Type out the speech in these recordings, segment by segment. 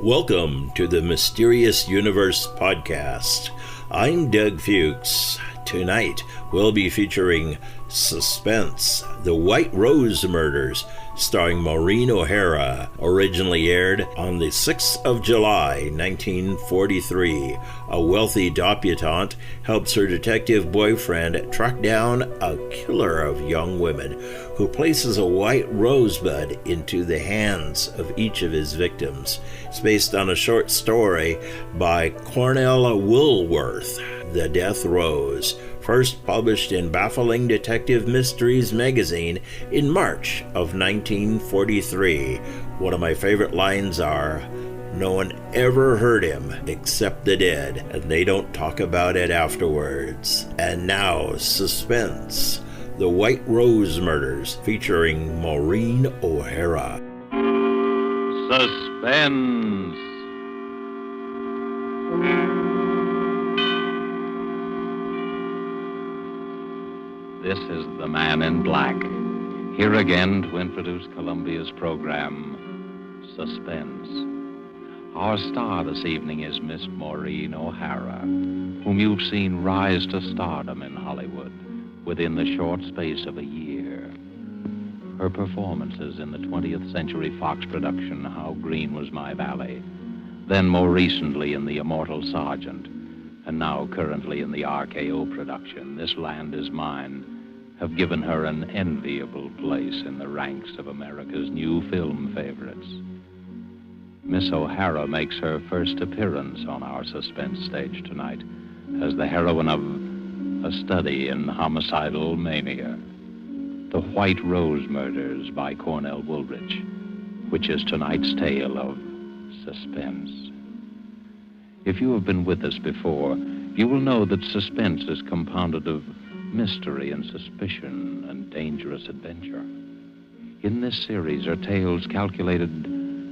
Welcome to the Mysterious Universe podcast. I'm Doug Fuchs. Tonight, we'll be featuring Suspense, The White Rose Murders, starring Maureen O'Hara, originally aired on the 6th of July, 1943. A wealthy debutante helps her detective boyfriend track down a killer of young women who places a white rosebud into the hands of each of his victims. It's based on a short story by Cornell Woolwich, The Death Rose, first published in Baffling Detective Mysteries magazine in March of 1943. One of my favorite lines are, "No one ever heard him except the dead, and they don't talk about it afterwards." And now, Suspense, The White Rose Murders, featuring Maureen O'Hara. Suspense. This is the Man in Black, here again to introduce Columbia's program, Suspense. Our star this evening is Miss Maureen O'Hara, whom you've seen rise to stardom in Hollywood within the short space of a year. Her performances in the 20th Century Fox production, How Green Was My Valley, then more recently in The Immortal Sergeant, and now currently in the RKO production, This Land Is Mine, have given her an enviable place in the ranks of America's new film favorites. Miss O'Hara makes her first appearance on our Suspense stage tonight as the heroine of A Study in Homicidal Mania, The White Rose Murders by Cornell Woolwich, which is tonight's tale of suspense. If you have been with us before, you will know that suspense is compounded of mystery and suspicion and dangerous adventure. In this series are tales calculated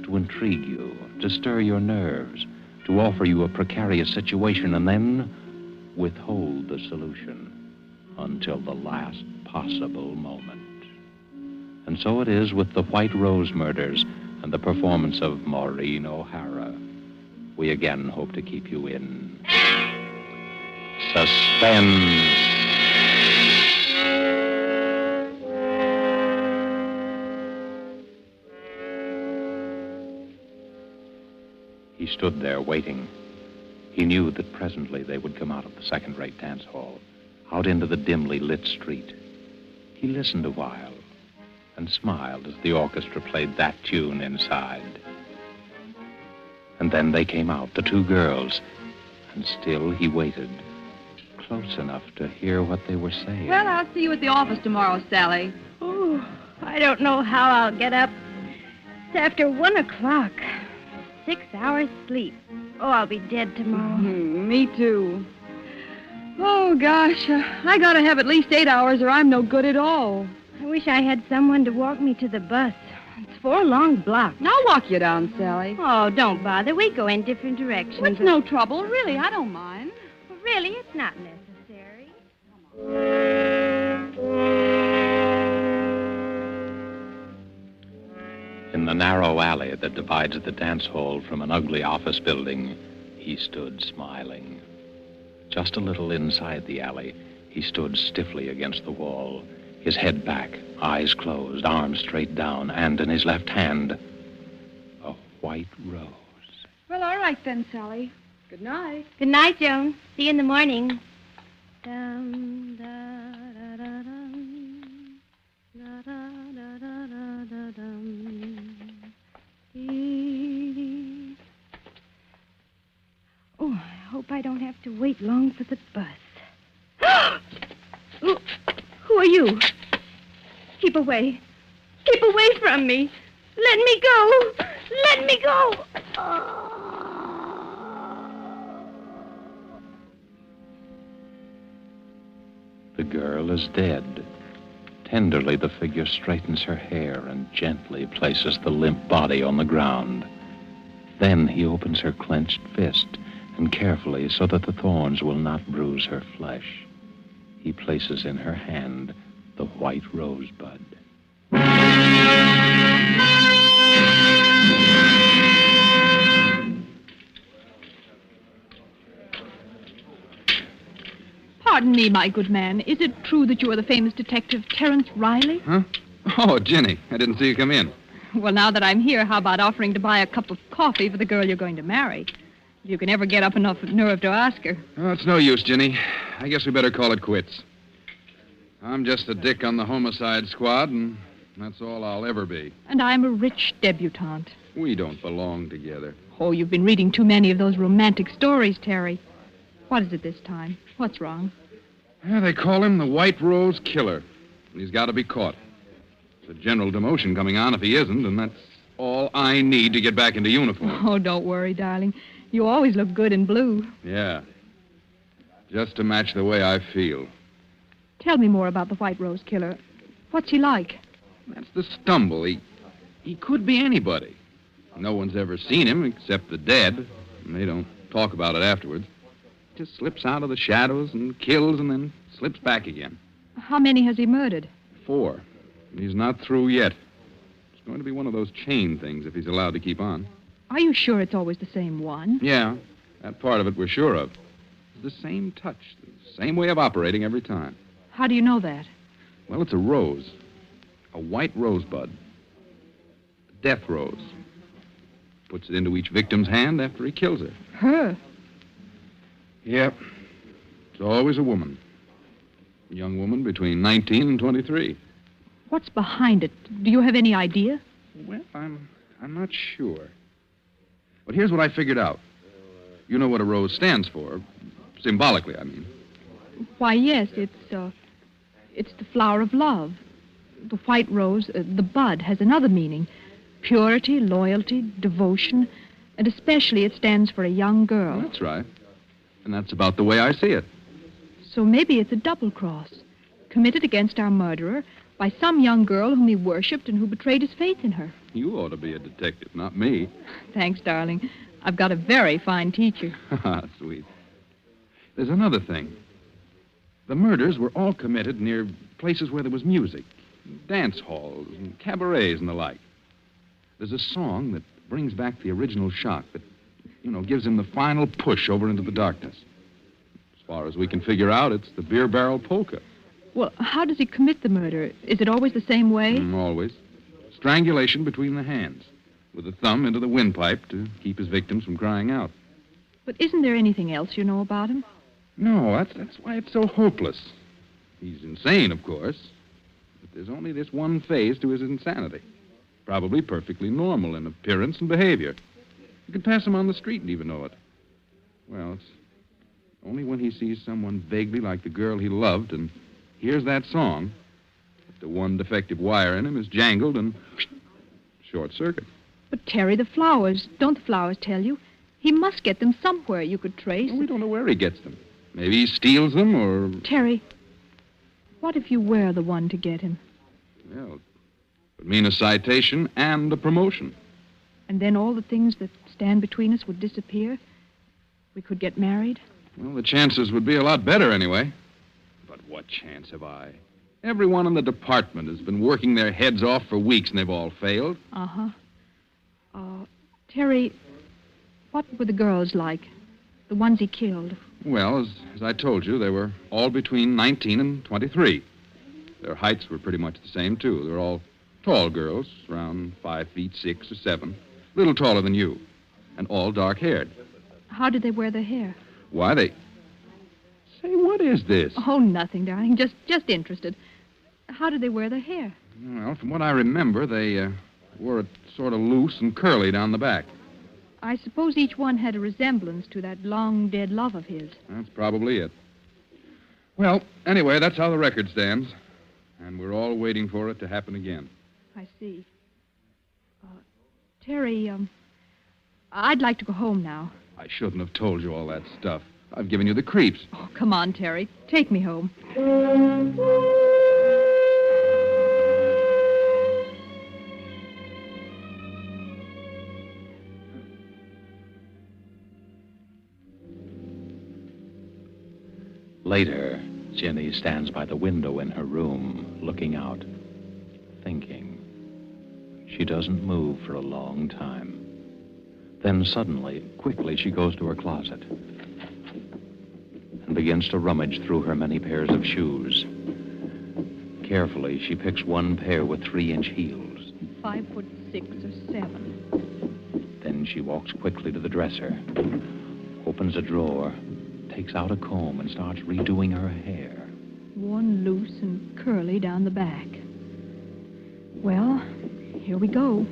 to intrigue you, to stir your nerves, to offer you a precarious situation and then withhold the solution until the last possible moment. And so it is with The White Rose Murders and the performance of Maureen O'Hara. We again hope to keep you in suspense. He stood there waiting. He knew that presently they would come out of the second-rate dance hall, out into the dimly lit street. He listened a while and smiled as the orchestra played that tune inside. And then they came out, the two girls, and still he waited, close enough to hear what they were saying. Well, I'll see you at the office tomorrow, Sally. Oh, I don't know how I'll get up. It's after 1 o'clock. 6 hours sleep. Oh, I'll be dead tomorrow. Me too. Oh, gosh, I gotta have at least 8 hours or I'm no good at all. I wish I had someone to walk me to the bus. It's 4 long blocks. I'll walk you down, Sally. Oh, don't bother. We go in different directions. It's no trouble. Really, I don't mind. Well, really, it's not necessary. In the narrow alley that divides the dance hall from an ugly office building, he stood smiling. Just a little inside the alley, he stood stiffly against the wall, his head back, eyes closed, arms straight down, and in his left hand, a white rose. Well, all right then, Sally. Good night. Good night, Joan. See you in the morning. Dum, da, da, da, dum. Da, da, da, da, da, da, dum. Dee. Oh, I hope I don't have to wait long for the bus. Who are you? Keep away. Keep away from me. Let me go. Let me go. Oh. The girl is dead. Tenderly, the figure straightens her hair and gently places the limp body on the ground. Then he opens her clenched fist, and carefully, so that the thorns will not bruise her flesh, he places in her hand the white rosebud. Pardon me, my good man. Is it true that you are the famous detective Terence Riley? Huh? Oh, Jenny, I didn't see you come in. Well, now that I'm here, how about offering to buy a cup of coffee for the girl you're going to marry? If you can ever get up enough nerve to ask her. Oh, it's no use, Jenny. I guess we better call it quits. I'm just a dick on the homicide squad, and that's all I'll ever be. And I'm a rich debutante. We don't belong together. Oh, you've been reading too many of those romantic stories, Terry. What is it this time? What's wrong? Yeah, they call him the White Rose Killer, and he's got to be caught. There's a general demotion coming on if he isn't, and that's all I need to get back into uniform. Oh, don't worry, darling. You always look good in blue. Yeah. Just to match the way I feel. Tell me more about the White Rose Killer. What's he like? That's the stumble. He could be anybody. No one's ever seen him except the dead, and they don't talk about it afterwards. Just slips out of the shadows and kills and then slips back again. How many has he murdered? 4. And he's not through yet. It's going to be one of those chain things if he's allowed to keep on. Are you sure it's always the same one? Yeah, that part of it we're sure of. It's the same touch, the same way of operating every time. How do you know that? Well, it's a rose. A white rosebud. A death rose. Puts it into each victim's hand after he kills her. Her? Yep. It's always a woman. A young woman between 19 and 23. What's behind it? Do you have any idea? Well, I'm not sure. But here's what I figured out. You know what a rose stands for. Symbolically, I mean. Why, yes, it's the flower of love. The white rose, the bud, has another meaning. Purity, loyalty, devotion, and especially it stands for a young girl. That's right. And that's about the way I see it. So maybe it's a double cross, committed against our murderer by some young girl whom he worshipped and who betrayed his faith in her. You ought to be a detective, not me. Thanks, darling. I've got a very fine teacher. Sweet. There's another thing. The murders were all committed near places where there was music, dance halls and cabarets and the like. There's a song that brings back the original shock that, gives him the final push over into the darkness. As far as we can figure out, it's the beer barrel polka. Well, how does he commit the murder? Is it always the same way? Always. Strangulation between the hands, with the thumb into the windpipe to keep his victims from crying out. But isn't there anything else you know about him? No, that's why it's so hopeless. He's insane, of course, but there's only this one phase to his insanity. Probably perfectly normal in appearance and behavior. You could pass him on the street and even know it. Well, it's only when he sees someone vaguely like the girl he loved and hears that song that the one defective wire in him is jangled and short circuit. But, Terry, the flowers, don't the flowers tell you? He must get them somewhere you could trace. Well, we don't know where he gets them. Maybe he steals them or... Terry, what if you were the one to get him? Well, it would mean a citation and a promotion. And then all the things that stand between us would disappear? We could get married? Well, the chances would be a lot better anyway. But what chance have I? Everyone in the department has been working their heads off for weeks and they've all failed. Uh-huh. Terry, what were the girls like? The ones he killed? Well, as I told you, they were all between 19 and 23. Their heights were pretty much the same, too. They're all tall girls, around 5 feet 6 or 7. A little taller than you. And all dark-haired. How did they wear their hair? Why, they... Say, what is this? Oh, nothing, darling. Just interested. How did they wear their hair? Well, from what I remember, they wore it sort of loose and curly down the back. I suppose each one had a resemblance to that long-dead love of his. That's probably it. Well, anyway, that's how the record stands. And we're all waiting for it to happen again. I see. Terry, I'd like to go home now. I shouldn't have told you all that stuff. I've given you the creeps. Oh, come on, Terry. Take me home. Later, Jenny stands by the window in her room, looking out, thinking. She doesn't move for a long time. Then suddenly, quickly, she goes to her closet and and begins to rummage through her many pairs of shoes. Carefully, she picks one pair with 3-inch heels. 5'6" or 7. Then she walks quickly to the dresser, opens a drawer, takes out a comb, and starts redoing her hair. One loose and curly down the back. Well, here we go.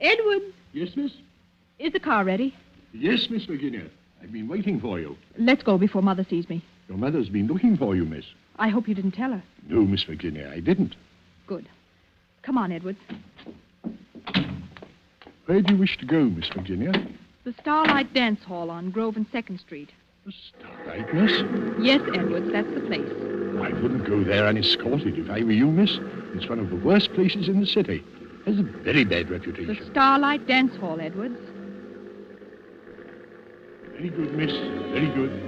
Edward! Yes, miss? Is the car ready? Yes, Miss Virginia. I've been waiting for you. Let's go before Mother sees me. Your mother's been looking for you, miss. I hope you didn't tell her. No, Miss Virginia, I didn't. Good. Come on, Edward. Where do you wish to go, Miss Virginia? The Starlight Dance Hall on Grove and 2nd Street. The Starlight, miss? Yes, Edwards, that's the place. I wouldn't go there unescorted if I were you, miss. It's one of the worst places in the city. Has a very bad The reputation. Starlight Dance Hall, Edwards. Very good, miss. Very good.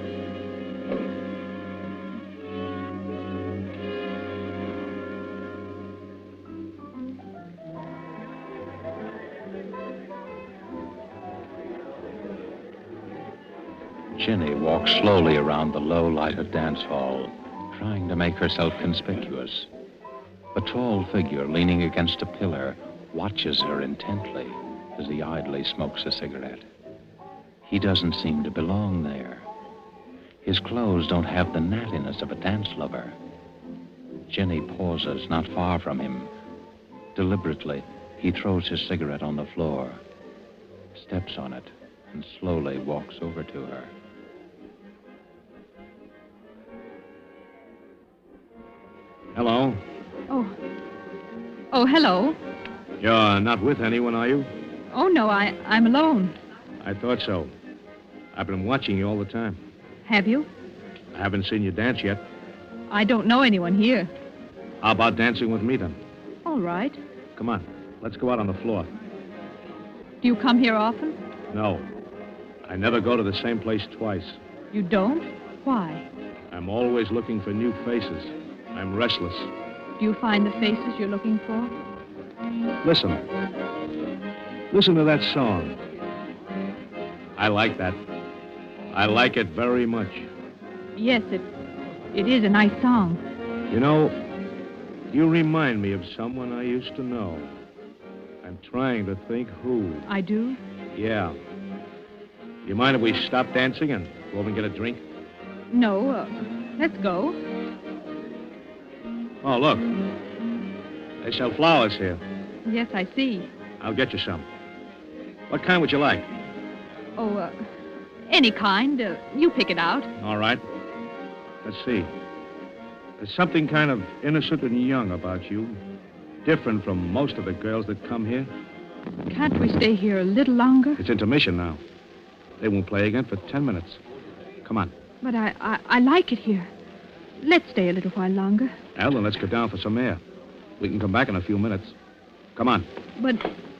Ginny walks slowly around the low-lighted dance hall, trying to make herself conspicuous. A tall figure leaning against a pillar watches her intently as he idly smokes a cigarette. He doesn't seem to belong there. His clothes don't have the nattiness of a dance lover. Ginny pauses not far from him. Deliberately, he throws his cigarette on the floor, steps on it, and slowly walks over to her. Hello. Oh, hello. You're not with anyone, are you? Oh, no, I'm alone. I thought so. I've been watching you all the time. Have you? I haven't seen you dance yet. I don't know anyone here. How about dancing with me, then? All right. Come on. Let's go out on the floor. Do you come here often? No. I never go to the same place twice. You don't? Why? I'm always looking for new faces. I'm restless. Do you find the faces you're looking for? Listen. Listen to that song. I like that. I like it very much. Yes, it is a nice song. You know, you remind me of someone I used to know. I'm trying to think who. I do? Yeah. You mind if we stop dancing and go over and get a drink? No, let's go. Oh, look. They sell flowers here. Yes, I see. I'll get you some. What kind would you like? Oh, any kind. You pick it out. All right. Let's see. There's something kind of innocent and young about you. Different from most of the girls that come here. Can't we stay here a little longer? It's intermission now. They won't play again for 10 minutes. Come on. But I like it here. Let's stay a little while longer. Well, then let's go down for some air. We can come back in a few minutes. Come on. But,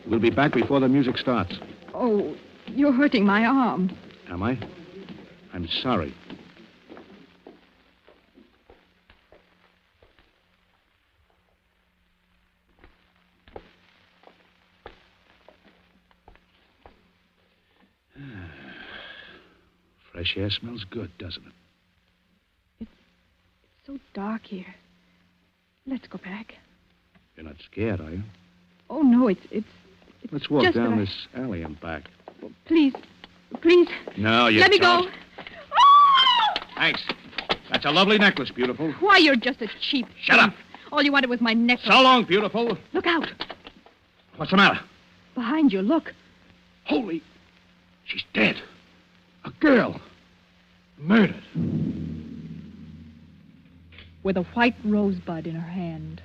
We'll be back before the music starts. oh, you're hurting my arm. Am I? I'm sorry. Fresh air smells good, doesn't it? It's so dark here. Let's go back. You're not scared, are you? Oh, no, it's Let's walk just down that I- this alley and back. Please. No, you Let me don't. go. Oh! Thanks. That's a lovely necklace, beautiful. Why, you're just a cheap Shut up. thief. All you wanted was my necklace. So long, beautiful. Look out. What's the matter? Behind you, look. Holy. She's dead. A girl. Murdered. With a white rosebud in her hand.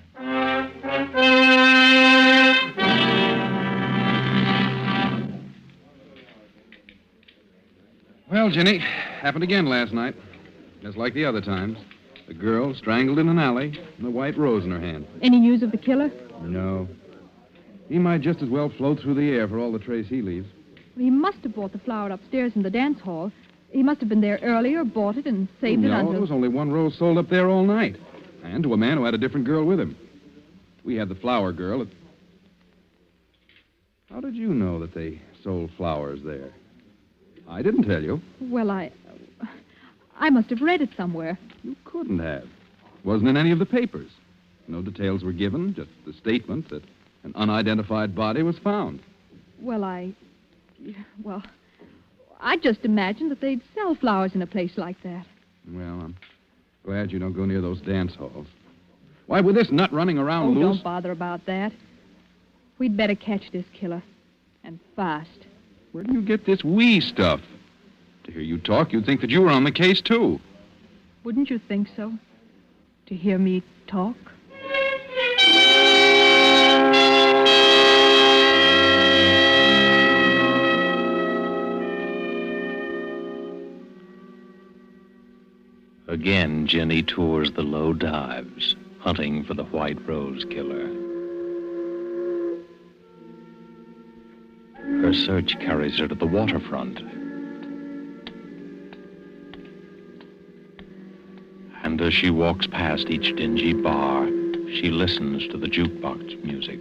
Well, Ginny, happened again last night. Just like the other times. A girl strangled in an alley and a white rose in her hand. Any news of the killer? No. He might just as well float through the air for all the trace he leaves. He must have bought the flower upstairs in the dance hall. He must have been there earlier, bought it, and saved it No, until... there was only one rose sold up there all night. And to a man who had a different girl with him. We had the flower girl at... How did you know that they sold flowers there? I didn't tell you. Well, I must have read it somewhere. You couldn't have. Wasn't in any of the papers. No details were given, just the statement that an unidentified body was found. Well, I just imagined that they'd sell flowers in a place like that. Well, I'm glad you don't go near those dance halls. Why, with this nut running around loose... Don't bother about that. We'd better catch this killer. And fast. Where do you get this we stuff? To hear you talk, you'd think that you were on the case, too. Wouldn't you think so? To hear me talk? Again, Jenny tours the low dives, hunting for the White Rose Killer. Her search carries her to the waterfront. And as she walks past each dingy bar, she listens to the jukebox music.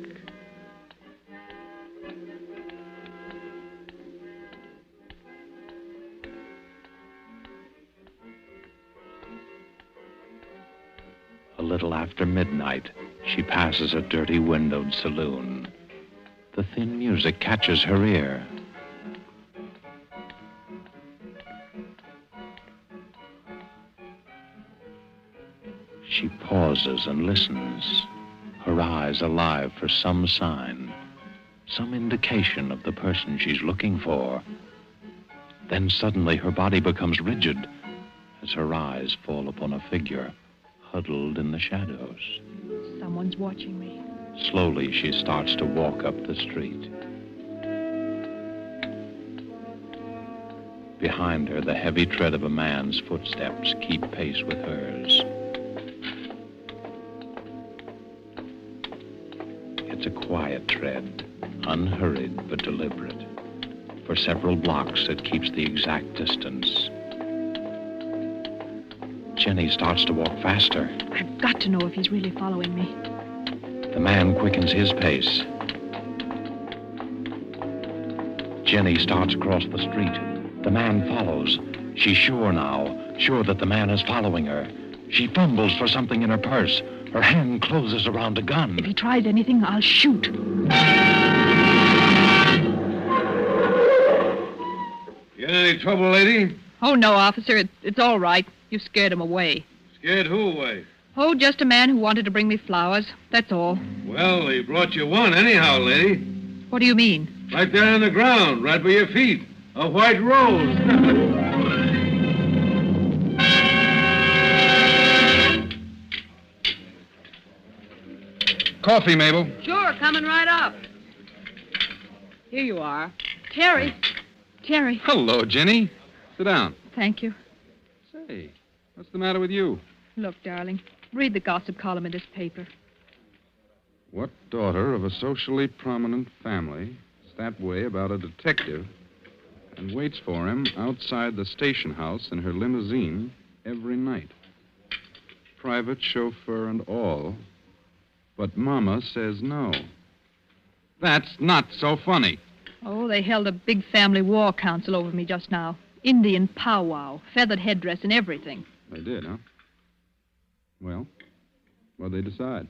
A little after midnight, she passes a dirty windowed saloon. The thin music catches her ear. She pauses and listens, her eyes alive for some sign, some indication of the person she's looking for. Then suddenly her body becomes rigid as her eyes fall upon a figure huddled in the shadows. Someone's watching me. Slowly, she starts to walk up the street. Behind her, the heavy tread of a man's footsteps keep pace with hers. It's a quiet tread, unhurried but deliberate. For several blocks, it keeps the exact distance. Jenny starts to walk faster. I've got to know if he's really following me. The man quickens his pace. Jenny starts across the street. The man follows. She's sure now, sure that the man is following her. She fumbles for something in her purse. Her hand closes around a gun. If he tries anything, I'll shoot. You in any trouble, lady? Oh, no, officer. It's all right. You scared him away. Scared who away? Oh, just a man who wanted to bring me flowers. That's all. Well, he brought you one anyhow, lady. What do you mean? Right there on the ground, right by your feet. A white rose. Coffee, Mabel. Sure, coming right up. Here you are. Terry. Terry. Hello, Jenny. Sit down. Thank you. Say, what's the matter with you? Look, darling, read the gossip column in this paper. What daughter of a socially prominent family is that way about a detective and waits for him outside the station house in her limousine every night? Private chauffeur and all. But Mama says no. That's not so funny. Oh, they held a big family war council over me just now. Indian powwow, feathered headdress and everything. They did, huh? Well, what'd they decide?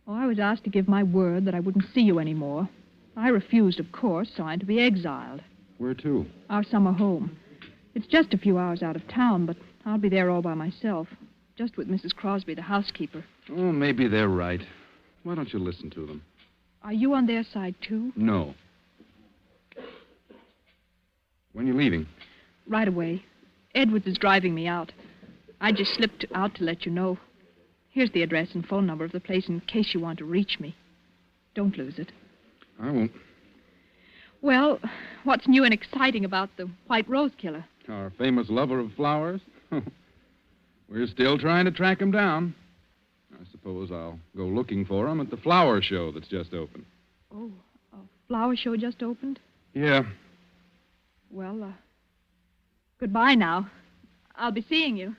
Oh, I was asked to give my word that I wouldn't see you anymore. I refused, of course, so I'm to be exiled. Where to? Our summer home. It's just a few hours out of town, but I'll be there all by myself. Just with Mrs. Crosby, the housekeeper. Oh, maybe they're right. Why don't you listen to them? Are you on their side, too? No. When you leaving? Right away. Edwards is driving me out. I just slipped out to let you know. Here's the address and phone number of the place in case you want to reach me. Don't lose it. I won't. Well, what's new and exciting about the White Rose Killer? Our famous lover of flowers? We're still trying to track him down. I suppose I'll go looking for him at the flower show that's just opened. Oh, a flower show just opened? Yeah. Well, goodbye now. I'll be seeing you.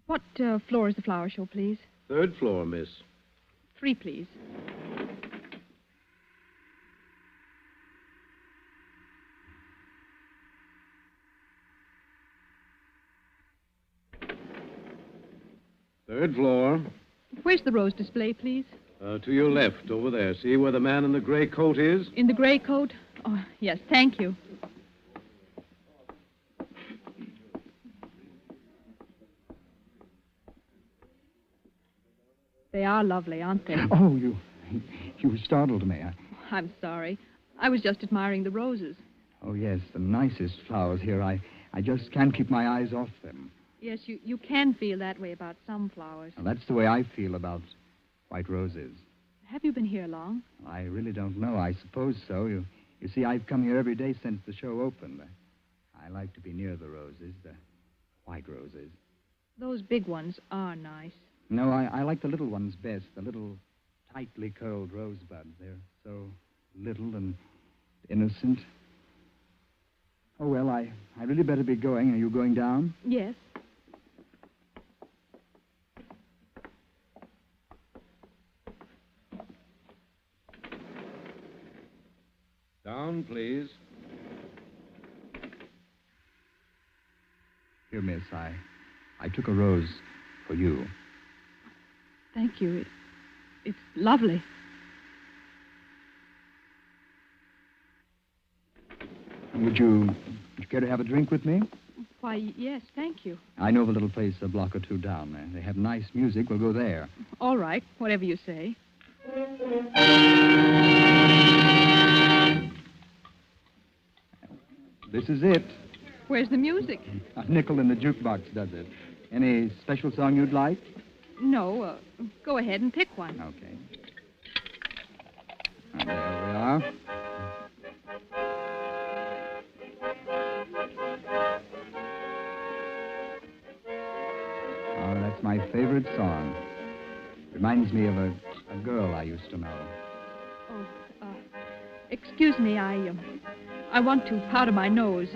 What floor is the flower show, please? Third floor, miss. 3, please. Third floor. Where's the rose display, please? To your left, over there. See where the man in the gray coat is? In the gray coat? Oh, yes, thank you. They are lovely, aren't they? Oh, you startled me. I'm sorry. I was just admiring the roses. Oh, yes, the nicest flowers here. I just can't keep my eyes off them. Yes, you can feel that way about some flowers. Well, that's the way I feel about white roses. Have you been here long? I really don't know. I suppose so. You see, I've come here every day since the show opened. I like to be near the roses, the white roses. Those big ones are nice. No, I like the little ones best, the little tightly curled rosebuds. They're so little and innocent. Oh, well, I really better be going. Are you going down? Yes. Down, please. Here, miss, I took a rose for you. Thank you. It's lovely. Would you care to have a drink with me? Why, yes, thank you. I know of a little place a block or two down there. They have nice music. We'll go there. All right, whatever you say. This is it. Where's the music? A nickel in the jukebox does it. Any special song you'd like? No, go ahead and pick one. Okay. There we are. Oh, that's my favorite song. Reminds me of a girl I used to know. Oh, excuse me, I want to powder my nose.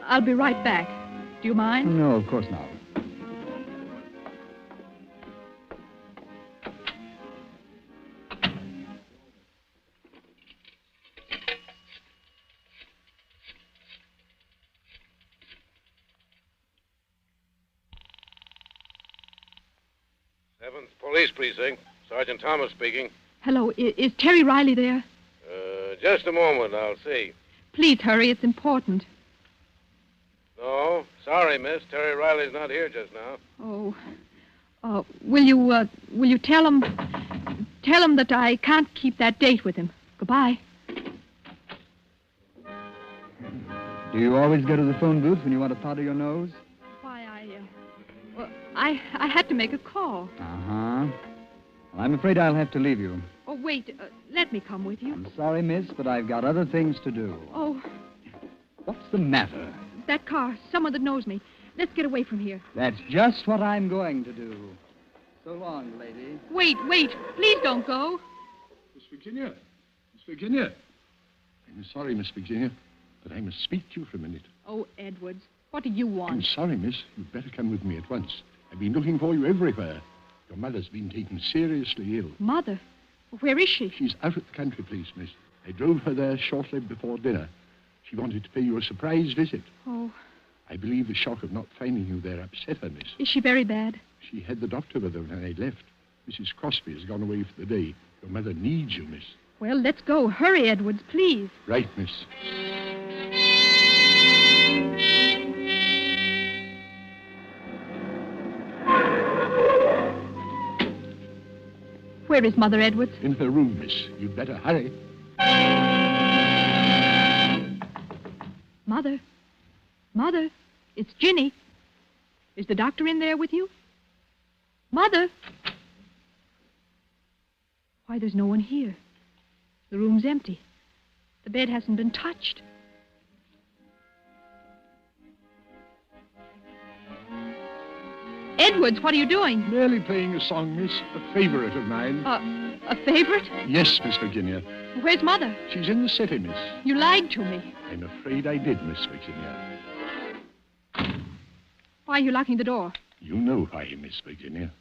I'll be right back. Do you mind? No, of course not. Seventh Police Precinct. Sergeant Thomas speaking. Hello, is Terry Riley there? Just a moment, I'll see. Please hurry, it's important. No, sorry, miss. Terry Riley's not here just now. Oh, will you tell him that I can't keep that date with him. Goodbye. Do you always go to the phone booth when you want to powder your nose? Why, I had to make a call. Uh-huh. Well, I'm afraid I'll have to leave you. Oh, wait, let me come with you. I'm sorry, miss, but I've got other things to do. Oh. What's the matter? That car, someone that knows me. Let's get away from here. That's just what I'm going to do. So long, lady. Wait, please don't go. Miss Virginia. Miss Virginia. I'm sorry, Miss Virginia, but I must speak to you for a minute. Oh, Edwards, what do you want? I'm sorry, miss. You'd better come with me at once. I've been looking for you everywhere. Your mother's been taken seriously ill. Mother? Where is she? She's out at the country place, miss. I drove her there shortly before dinner. She wanted to pay you a surprise visit. Oh. I believe the shock of not finding you there upset her, miss. Is she very bad? She had the doctor with her when I left. Mrs. Crosby has gone away for the day. Your mother needs you, miss. Well, let's go. Hurry, Edwards, please. Right, miss. Where is Mother Edwards? In her room, miss. You'd better hurry. Mother? Mother? It's Ginny. Is the doctor in there with you? Mother? Why, there's no one here. The room's empty. The bed hasn't been touched. Edwards, what are you doing? Merely playing a song, miss. A favorite of mine. A favorite? Yes, Miss Virginia. Where's Mother? She's in the city, miss. You lied to me. I'm afraid I did, Miss Virginia. Why are you locking the door? You know why, Miss Virginia.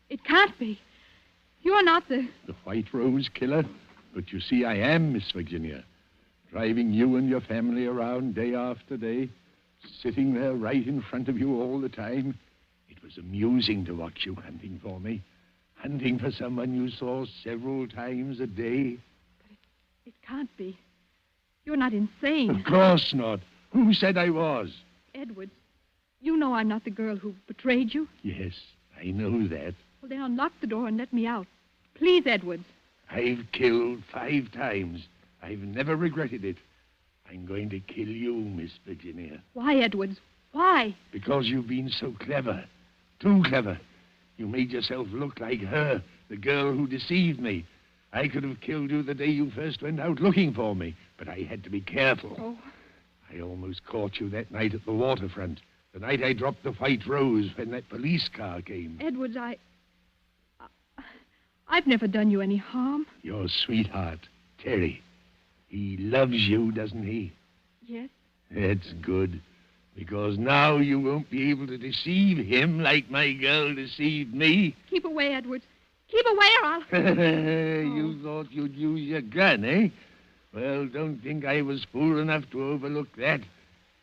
It can't be. You're not the... The White Rose killer? But you see, I am, Miss Virginia. Driving you and your family around day after day, sitting there right in front of you all the time. It was amusing to watch you hunting for me. Hunting for someone you saw several times a day. But it can't be. You're not insane. Of course not. Who said I was? Edwards, you know I'm not the girl who betrayed you. Yes, I know that. Well, then unlock the door and let me out. Please, Edwards. I've killed 5 times. I've never regretted it. I'm going to kill you, Miss Virginia. Why, Edwards? Why? Because you've been so clever. Too clever. You made yourself look like her, the girl who deceived me. I could have killed you the day you first went out looking for me, but I had to be careful. Oh. I almost caught you that night at the waterfront, the night I dropped the White Rose when that police car came. Edwards, I've never done you any harm. Your sweetheart, Terry. He loves you, doesn't he? Yes. That's good. Because now you won't be able to deceive him like my girl deceived me. Keep away, Edwards. Keep away or I'll... You thought you'd use your gun, eh? Well, don't think I was fool enough to overlook that.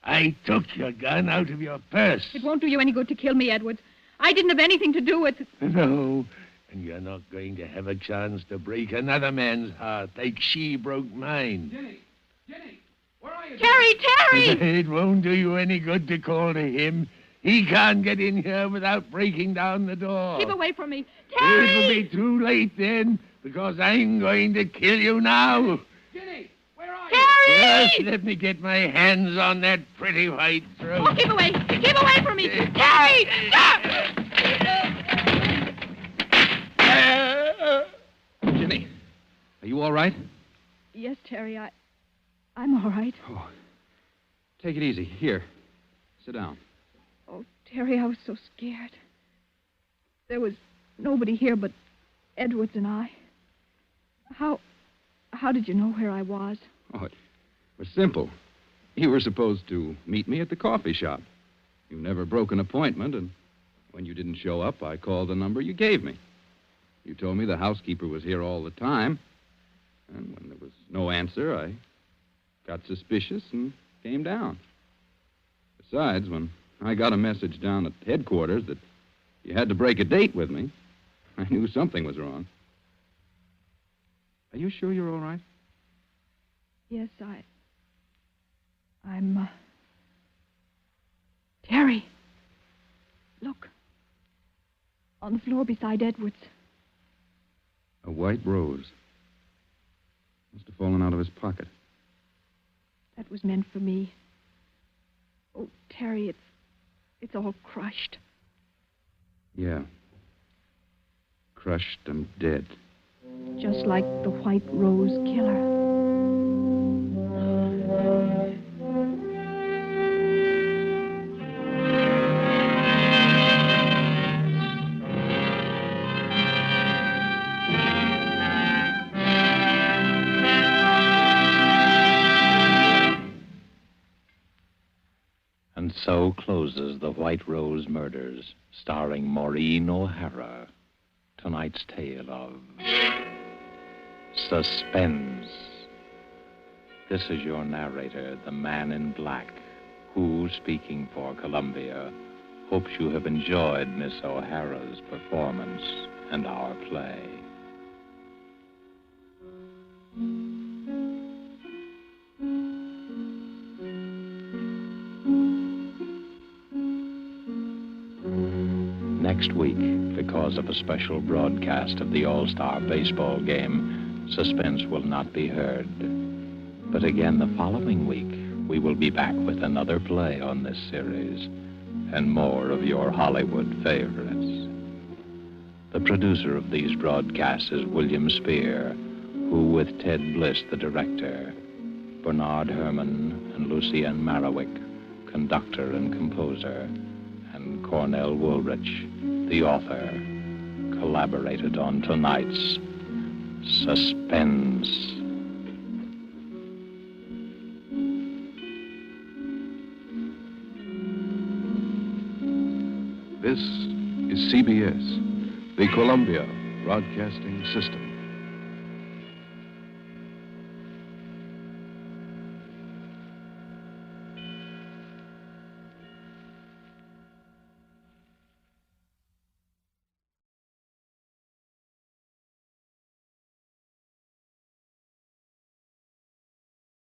I took your gun out of your purse. It won't do you any good to kill me, Edwards. I didn't have anything to do with it. No, and you're not going to have a chance to break another man's heart like she broke mine. Jenny, where are you? Terry! It won't do you any good to call to him. He can't get in here without breaking down the door. Keep away from me. Terry! It'll be too late then, because I'm going to kill you now. Jenny, where are Terry! Just let me get my hands on that pretty white throat. Oh, keep away. Keep away from me. Terry! Stop! Jenny, are you all right? Yes, Terry, I'm all right. Oh, take it easy. Here, sit down. Oh, Terry, I was so scared. There was nobody here but Edwards and I. How did you know where I was? Oh, it was simple. You were supposed to meet me at the coffee shop. You never broke an appointment, and when you didn't show up, I called the number you gave me. You told me the housekeeper was here all the time, and when there was no answer, I got suspicious and came down. Besides, when I got a message down at headquarters that you had to break a date with me, I knew something was wrong. Are you sure you're all right? Yes, I'm, Terry, look. On the floor beside Edwards. A white rose. Must have fallen out of his pocket. That was meant for me. Oh, Terry, it's all crushed. Yeah. Crushed and dead. Just like the White Rose killer. And so closes The White Rose Murders, starring Maureen O'Hara. Tonight's tale of Suspense. This is your narrator, the man in black, who, speaking for Columbia, hopes you have enjoyed Miss O'Hara's performance and our play. Next week, because of a special broadcast of the All-Star baseball game, Suspense will not be heard. But again the following week, we will be back with another play on this series and more of your Hollywood favorites. The producer of these broadcasts is William Spear, who, with Ted Bliss, the director, Bernard Herrmann and Lucien Marowik, conductor and composer, and Cornell Woolwich, the author, collaborated on tonight's Suspense. This is CBS, the Columbia Broadcasting System.